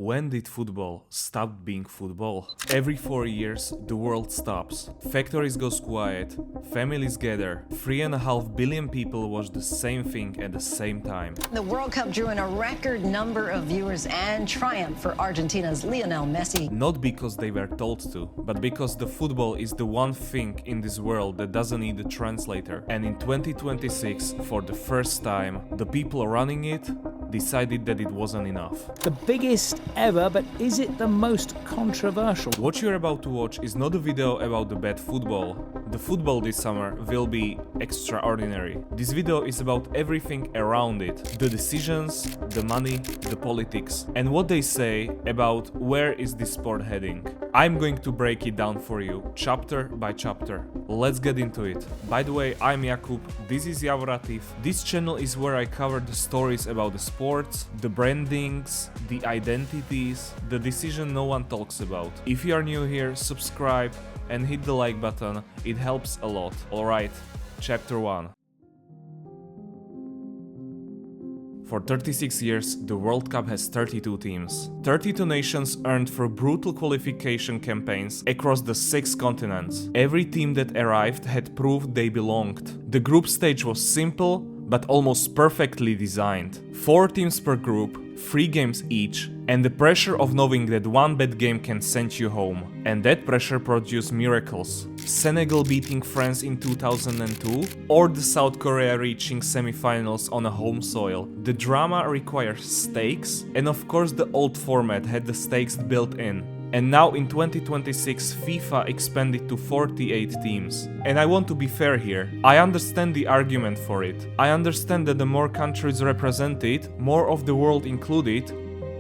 When did football stop being football? Every 4 years, the world stops. Factories goes quiet, families gather, 3.5 billion people watch the same thing at the same time. The World Cup drew in a record number of viewers and triumph for Argentina's Lionel Messi. Not because they were told to, but because the football is the one thing in this world that doesn't need a translator. And in 2026, for the first time, the people running it decided that it wasn't enough. The biggest ever, but is it the most controversial? What you're about to watch is not a video about the bad football. The football this summer will be extraordinary. This video is about everything around it. The decisions, the money, the politics, and what they say about where is this sport heading. I'm going to break it down for you, chapter by chapter. Let's get into it. By the way, I'm Jakub, this is Javorativ. This channel is where I cover the stories about the sports, the brandings, the identities, the decision no one talks about. If you are new here, subscribe and hit the like button, it helps a lot. Alright, chapter 1. For 36 years, the World Cup has 32 teams. 32 nations earned through brutal qualification campaigns across the 6 continents. Every team that arrived had proved they belonged. The group stage was simple, but almost perfectly designed. 4 teams per group, 3 games each, and the pressure of knowing that one bad game can send you home. And that pressure produced miracles. Senegal beating France in 2002, or the South Korea reaching semifinals on a home soil. The drama requires stakes, and of course the old format had the stakes built in. And now in 2026, FIFA expanded to 48 teams. And I want to be fair here. I understand the argument for it. I understand that the more countries represented, more of the world included,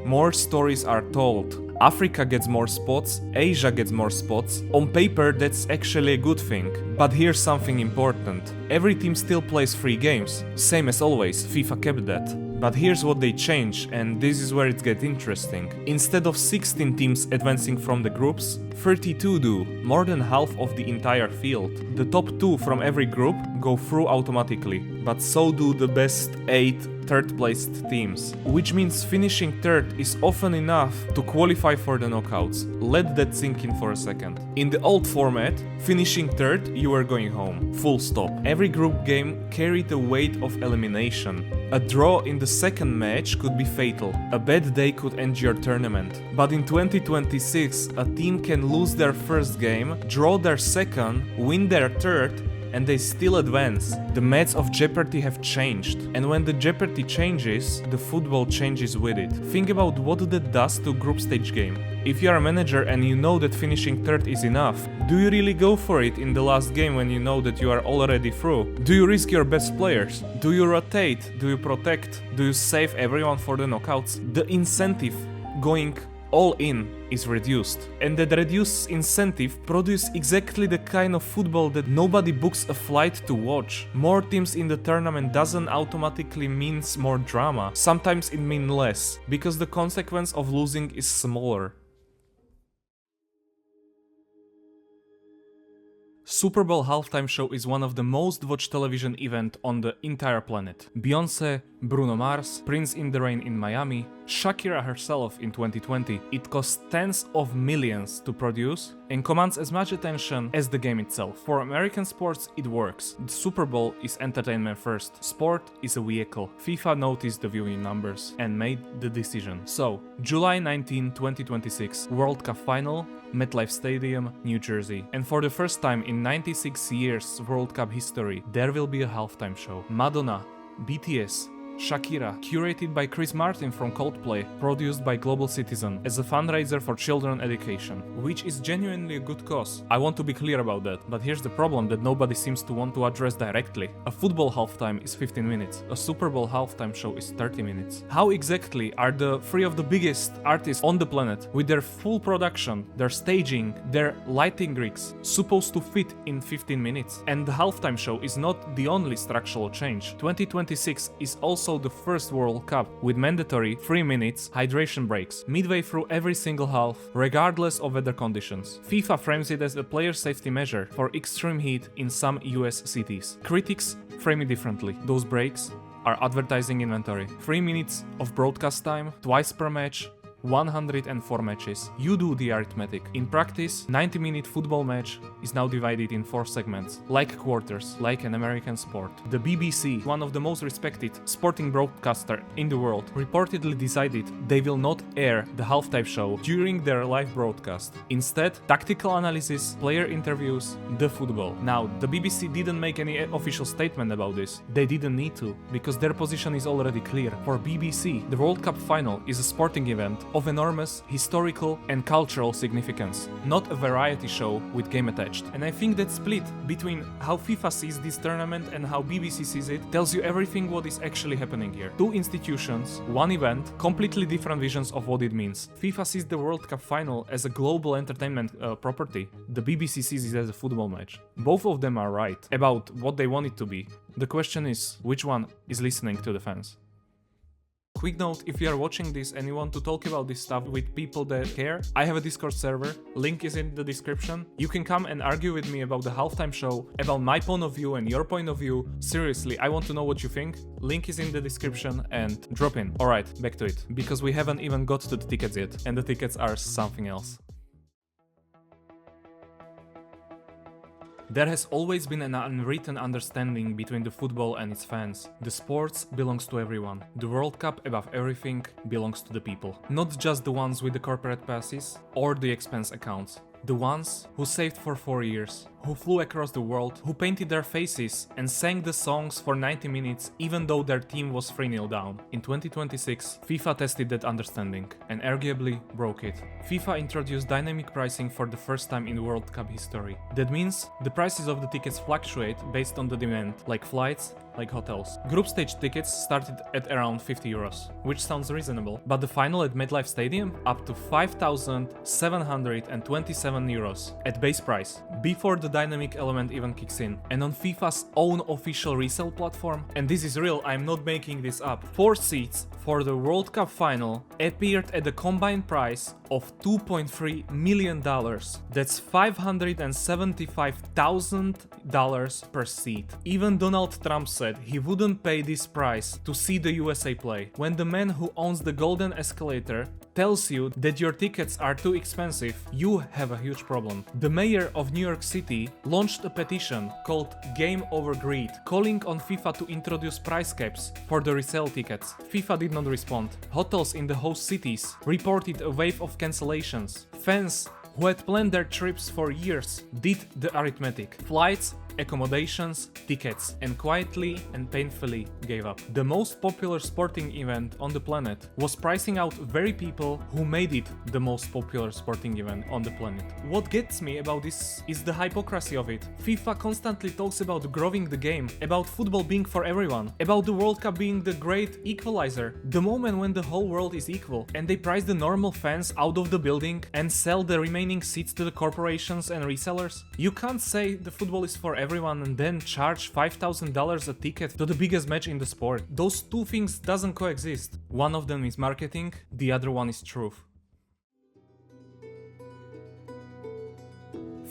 more stories are told. Africa gets more spots, Asia gets more spots. On paper, that's actually a good thing. But here's something important. Every team still plays 3 games. Same as always, FIFA kept that. But here's what they changed, and this is where it gets interesting. Instead of 16 teams advancing from the groups, 32 do, more than half of the entire field. The top 2 from every group go through automatically, but so do the best 8 third-placed teams. Which means finishing third is often enough to qualify for the knockouts. Let that sink in for a second. In the old format, finishing third, you were going home. Full stop. Every group game carried the weight of elimination. A draw in the second match could be fatal. A bad day could end your tournament. But in 2026, a team can lose their first game, draw their second, win their third, and they still advance. The maths of Jeopardy have changed, and when the Jeopardy changes, the football changes with it. Think about what that does to group stage game. If you are a manager and you know that finishing third is enough, do you really go for it in the last game when you know that you are already through? Do you risk your best players? Do you rotate? Do you protect? Do you save everyone for the knockouts? The incentive going all in is reduced, and that reduced incentive produces exactly the kind of football that nobody books a flight to watch. More teams in the tournament doesn't automatically means more drama. Sometimes it means less, because the consequence of losing is smaller. Super Bowl halftime show is one of the most watched television events on the entire planet. Beyoncé, Bruno Mars, Prince in the Rain in Miami, Shakira herself in 2020. It costs tens of millions to produce and commands as much attention as the game itself. For American sports, it works. The Super Bowl is entertainment first. Sport is a vehicle. FIFA noticed the viewing numbers and made the decision. So, July 19, 2026, World Cup final, MetLife Stadium, New Jersey. And for the first time in 96 years World Cup history, there will be a halftime show. Madonna, BTS, Shakira, curated by Chris Martin from Coldplay, produced by Global Citizen as a fundraiser for children education, which is genuinely a good cause. I want to be clear about that, but here's the problem that nobody seems to want to address directly. A football halftime is 15 minutes, a Super Bowl halftime show is 30 minutes. How exactly are the 3 of the biggest artists on the planet, with their full production, their staging, their lighting rigs, supposed to fit in 15 minutes? And the halftime show is not the only structural change. 2026 is also the first World Cup with mandatory 3 minutes hydration breaks midway through every single half, regardless of weather conditions. FIFA frames it as a player safety measure for extreme heat in some US cities. Critics frame it differently. Those breaks are advertising inventory. 3 minutes of broadcast time, twice per match, 104 matches. You do the arithmetic. In practice, 90-minute football match is now divided in 4 segments, like quarters, like an American sport. The BBC, one of the most respected sporting broadcaster in the world, reportedly decided they will not air the halftime show during their live broadcast. Instead, tactical analysis, player interviews, the football. Now, the BBC didn't make any official statement about this. They didn't need to, because their position is already clear. For BBC, the World Cup final is a sporting event of enormous historical and cultural significance, not a variety show with game attached. And I think that split between how FIFA sees this tournament and how BBC sees it tells you everything what is actually happening here. 2 institutions, 1 event, completely different visions of what it means. FIFA sees the World Cup final as a global entertainment property. The BBC sees it as a football match. Both of them are right about what they want it to be. The question is, which one is listening to the fans? Quick note, if you are watching this and you want to talk about this stuff with people that care, I have a Discord server, link is in the description. You can come and argue with me about the halftime show, about my point of view and your point of view. Seriously, I want to know what you think. Link is in the description and drop in. Alright, back to it, because we haven't even got to the tickets yet, and the tickets are something else. There has always been an unwritten understanding between the football and its fans. The sports belongs to everyone. The World Cup, above everything, belongs to the people. Not just the ones with the corporate passes or the expense accounts. The ones who saved for 4 years, who flew across the world, who painted their faces and sang the songs for 90 minutes even though their team was 3-0 down. In 2026, FIFA tested that understanding and arguably broke it. FIFA introduced dynamic pricing for the first time in World Cup history. That means the prices of the tickets fluctuate based on the demand, like flights, like hotels. Group stage tickets started at around 50 euros, which sounds reasonable, but the final at MetLife Stadium up to 5,727 euros at base price, before the dynamic element even kicks in. And on FIFA's own official resale platform, and this is real, I'm not making this up, 4 seats for the World Cup final appeared at the combined price of $2.3 million. That's $575,000 per seat. Even Donald Trump said he wouldn't pay this price to see the USA play. When the man who owns the Golden Escalator tells you that your tickets are too expensive, you have a huge problem. The mayor of New York City launched a petition called Game Over Greed, calling on FIFA to introduce price caps for the resale tickets. FIFA did not respond. Hotels in the host cities reported a wave of cancellations. Fans who had planned their trips for years did the arithmetic. Flights, accommodations, tickets, and quietly and painfully gave up. The most popular sporting event on the planet was pricing out very people who made it the most popular sporting event on the planet. What gets me about this is the hypocrisy of it. FIFA constantly talks about growing the game, about football being for everyone, about the World Cup being the great equalizer. The moment when the whole world is equal and they price the normal fans out of the building and sell the remaining seats to the corporations and resellers, you can't say the football is for everyone and then charge $5,000 a ticket to the biggest match in the sport. Those two things doesn't coexist. One of them is marketing, the other one is truth.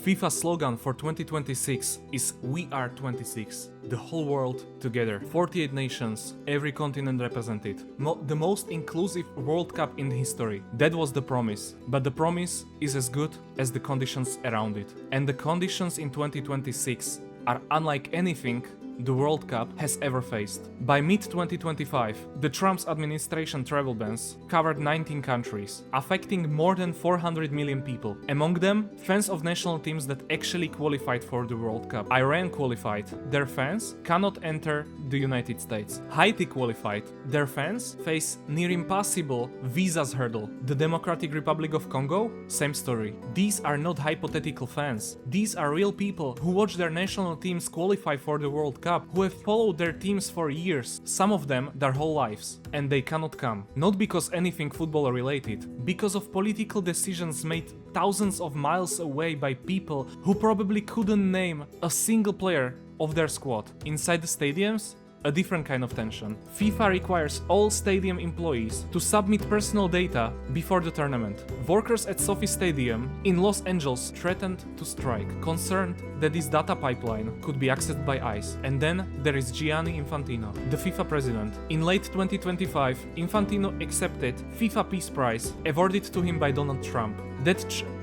FIFA's slogan for 2026 is "We are 26", the whole world together, 48 nations, every continent represented, the most inclusive World Cup in history. That was the promise, but the promise is as good as the conditions around it. And the conditions in 2026 are unlike anything the World Cup has ever faced. By mid-2025, the Trump's administration travel bans covered 19 countries, affecting more than 400 million people. Among them, fans of national teams that actually qualified for the World Cup. Iran qualified. Their fans cannot enter the United States. Haiti qualified. Their fans face near impossible visas hurdle. The Democratic Republic of Congo? Same story. These are not hypothetical fans. These are real people who watch their national teams qualify for the World Cup, who have followed their teams for years, some of them their whole lives, and they cannot come. Not because anything football related, because of political decisions made thousands of miles away by people who probably couldn't name a single player of their squad. Inside the stadiums, a different kind of tension. FIFA requires all stadium employees to submit personal data before the tournament. Workers at Sophie Stadium in Los Angeles threatened to strike, concerned that this data pipeline could be accessed by ICE. And then there is Gianni Infantino, the FIFA president. In late 2025, Infantino accepted FIFA Peace Prize awarded to him by Donald Trump.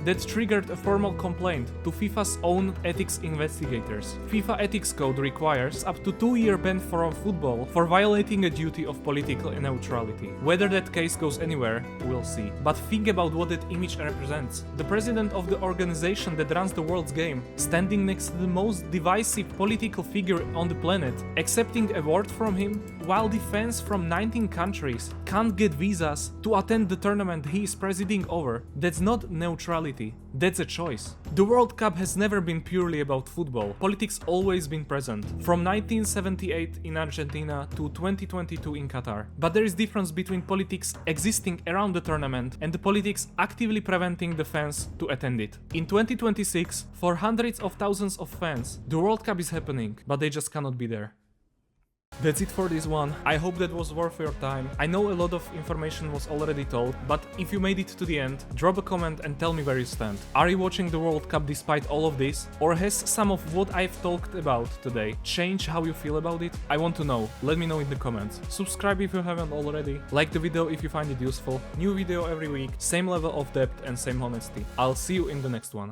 That triggered a formal complaint to FIFA's own ethics investigators. FIFA ethics code requires up to 2-year ban from football for violating a duty of political neutrality. Whether that case goes anywhere, we'll see. But think about what that image represents. The president of the organization that runs the world's game, standing next to the most divisive political figure on the planet, accepting award from him, while the fans from 19 countries can't get visas to attend the tournament he is presiding over. That's not neutrality. That's a choice. The World Cup has never been purely about football. Politics always been present, from 1978 in Argentina to 2022 in Qatar. But there is difference between politics existing around the tournament and the politics actively preventing the fans to attend it. In 2026, for hundreds of thousands of fans, the World Cup is happening, but they just cannot be there. That's it for this one. I hope that was worth your time. I know a lot of information was already told, but if you made it to the end, drop a comment and tell me where you stand. Are you watching the World Cup despite all of this? Or has some of what I've talked about today changed how you feel about it? I want to know. Let me know in the comments. Subscribe if you haven't already. Like the video if you find it useful. New video every week. Same level of depth and same honesty. I'll see you in the next one.